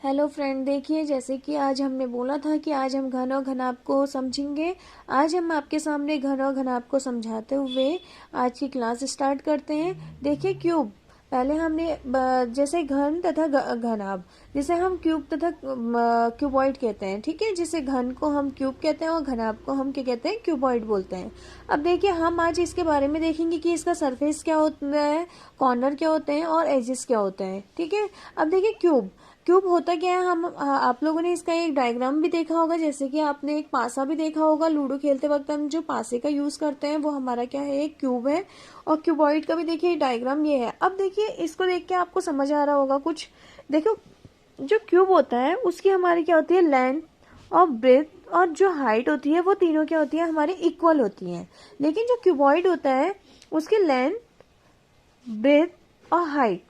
Hello friend, देखिए जैसे कि आज हमने बोला था कि आज हम घन और घनाभ को समझेंगे। आज हम आपके सामने घन और घनाभ को समझाते हुए आज की क्लास स्टार्ट करते हैं। देखिए क्यूब, पहले हमने जैसे घन तथा घनाभ, जिसे हम क्यूब तथा क्यूबॉइड कहते हैं, ठीक है। जिसे घन को हम क्यूब कहते हैं और घनाभ को हम क्या कहते हैं, क्यूबॉइड बोलते हैं। अब देखिए हम आज इसके बारे में देखेंगे कि इसका सरफेस क्या होता है, कॉर्नर क्या होते हैं और एजेस क्या होते हैं, ठीक है। अब देखिए क्यूब क्यूब होता क्या है, हम आप लोगों ने इसका एक डायग्राम भी देखा होगा। जैसे कि आपने एक पासा भी देखा होगा, लूडो खेलते वक्त हम जो पासे का यूज करते हैं वो हमारा क्या है, एक क्यूब है। और क्यूबॉइड का भी देखिए डायग्राम ये है। अब देखिए इसको देख के आपको समझ आ रहा होगा कुछ। देखो जो क्यूब होता है उसकी हमारी क्या होती है, लेंथ और ब्रेथ और जो हाइट होती है वो तीनों क्या होती है, हमारी इक्वल होती हैं। लेकिन जो क्यूबॉइड होता है उसकी लेंथ, ब्रेथ और हाइट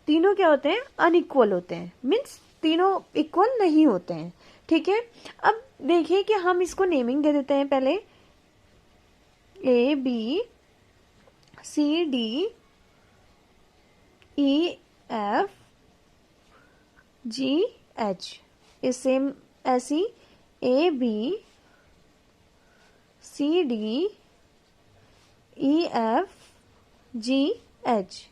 तीनों क्या होते हैं, अनइक्वल होते हैं। मीन्स तीनों इक्वल नहीं होते हैं, ठीक है। अब देखिए कि हम इसको नेमिंग दे देते हैं। पहले ABCDEFGH इस सेम ऐसी ABCDEFGH।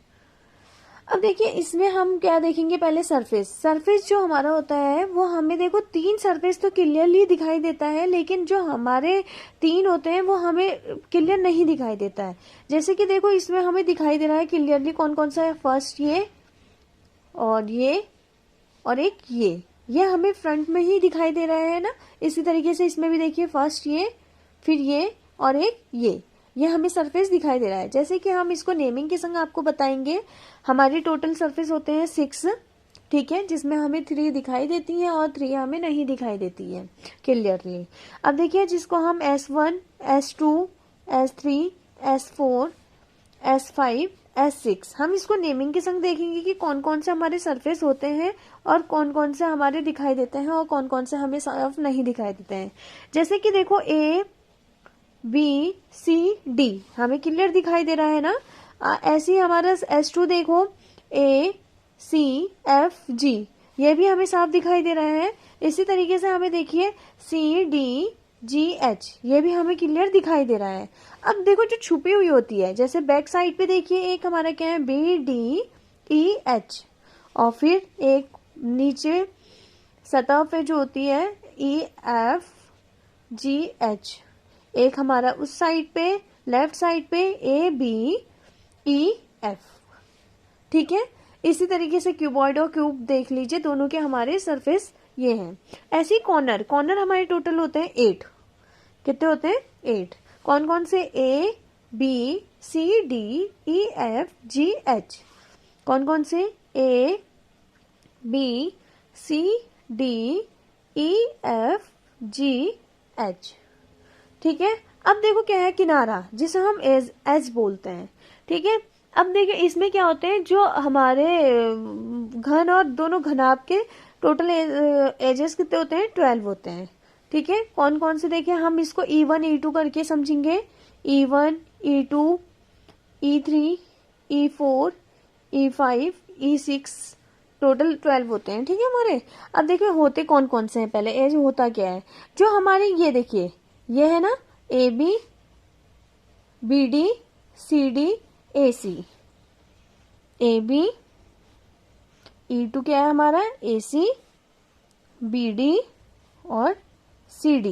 अब देखिए इसमें हम क्या देखेंगे, पहले सरफेस जो हमारा होता है वो हमें देखो तीन सरफेस तो क्लियरली दिखाई देता है, लेकिन जो हमारे तीन होते हैं वो हमें क्लियर नहीं दिखाई देता है। जैसे कि देखो इसमें हमें दिखाई दे रहा है क्लियरली कौन कौन सा है। फर्स्ट ये और एक ये हमें फ्रंट में ही दिखाई दे रहा है ना। इसी तरीके से इसमें भी देखिए फर्स्ट ये, फिर ये और एक ये हमें सरफेस दिखाई दे रहा है। जैसे कि हम इसको नेमिंग के संग आपको बताएंगे। हमारी टोटल सरफेस होते हैं 6, ठीक है, जिसमें हमें 3 दिखाई देती है और 3 हमें नहीं दिखाई देती है क्लियरली। अब देखिए जिसको हम S1, S2, S3, S4, S5, S6, हम इसको नेमिंग के संग देखेंगे कि कौन कौन से हमारे सरफेस होते हैं और कौन कौन से हमारे दिखाई देते हैं और कौन कौन से हमें साफ नहीं दिखाई देते हैं। जैसे कि देखो ABCD हमें क्लियर दिखाई दे रहा है ना। ऐसे ही हमारा S2 देखो, ACFG ये भी हमें साफ दिखाई दे रहा है। इसी तरीके से हमें देखिए CDGH ये भी हमें क्लियर दिखाई दे रहा है। अब देखो जो छुपी हुई होती है, जैसे बैक साइड पे देखिए एक हमारा क्या है, BDEH और फिर एक नीचे सतह पे जो होती है EFGH, एक हमारा उस साइड पे लेफ्ट साइड पे ABEF, ठीक है। इसी तरीके से क्यूबॉइड और क्यूब देख लीजिए, दोनों के हमारे सरफेस ये हैं। ऐसे ही कॉर्नर हमारे टोटल होते हैं 8। कितने होते हैं, 8। कौन कौन से, ABCDEFGH। कौन कौन से, ABCDEFGH, ठीक है। अब देखो क्या है, किनारा जिसे हम एज बोलते हैं, ठीक है। अब देखिए इसमें क्या होते हैं, जो हमारे घन और दोनों घनाभ के टोटल एजेस कितने होते हैं, 12 होते हैं, ठीक है। कौन कौन से देखिए हम इसको E1 E2 करके समझेंगे। E1 E2 E3 E4 E5 E6 total 12 होते हैं, ठीक है हमारे। अब देखिए होते कौन कौन से हैं, पहले एज होता क्या है। जो हमारे ये देखिए ये है ना, AB BD CD AC। AB E2 क्या है हमारा, AC BD और CD।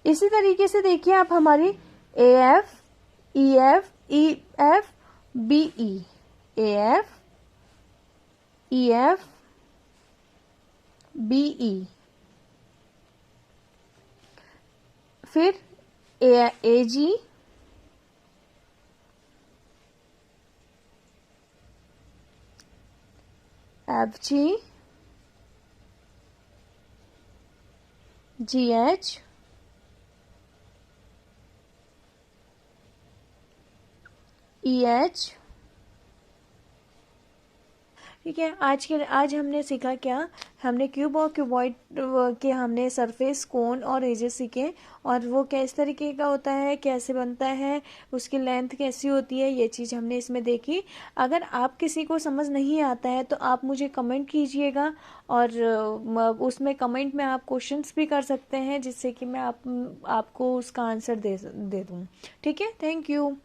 इसी तरीके से देखिए आप हमारी AF EF EF BE, AF EF BE, फिर AG FG GH EH ठीक है। आज हमने सीखा क्या, हमने क्यूब और क्यूबॉइड के हमने सरफेस, कोन और एजेस सीखे, और वो किस तरीके का होता है, कैसे बनता है, उसकी लेंथ कैसी होती है, ये चीज़ हमने इसमें देखी। अगर आप किसी को समझ नहीं आता है तो आप मुझे कमेंट कीजिएगा, और उसमें कमेंट में आप क्वेश्चंस भी कर सकते हैं, जिससे कि मैं आपको उसका आंसर दे दूँ। ठीक है, थैंक यू।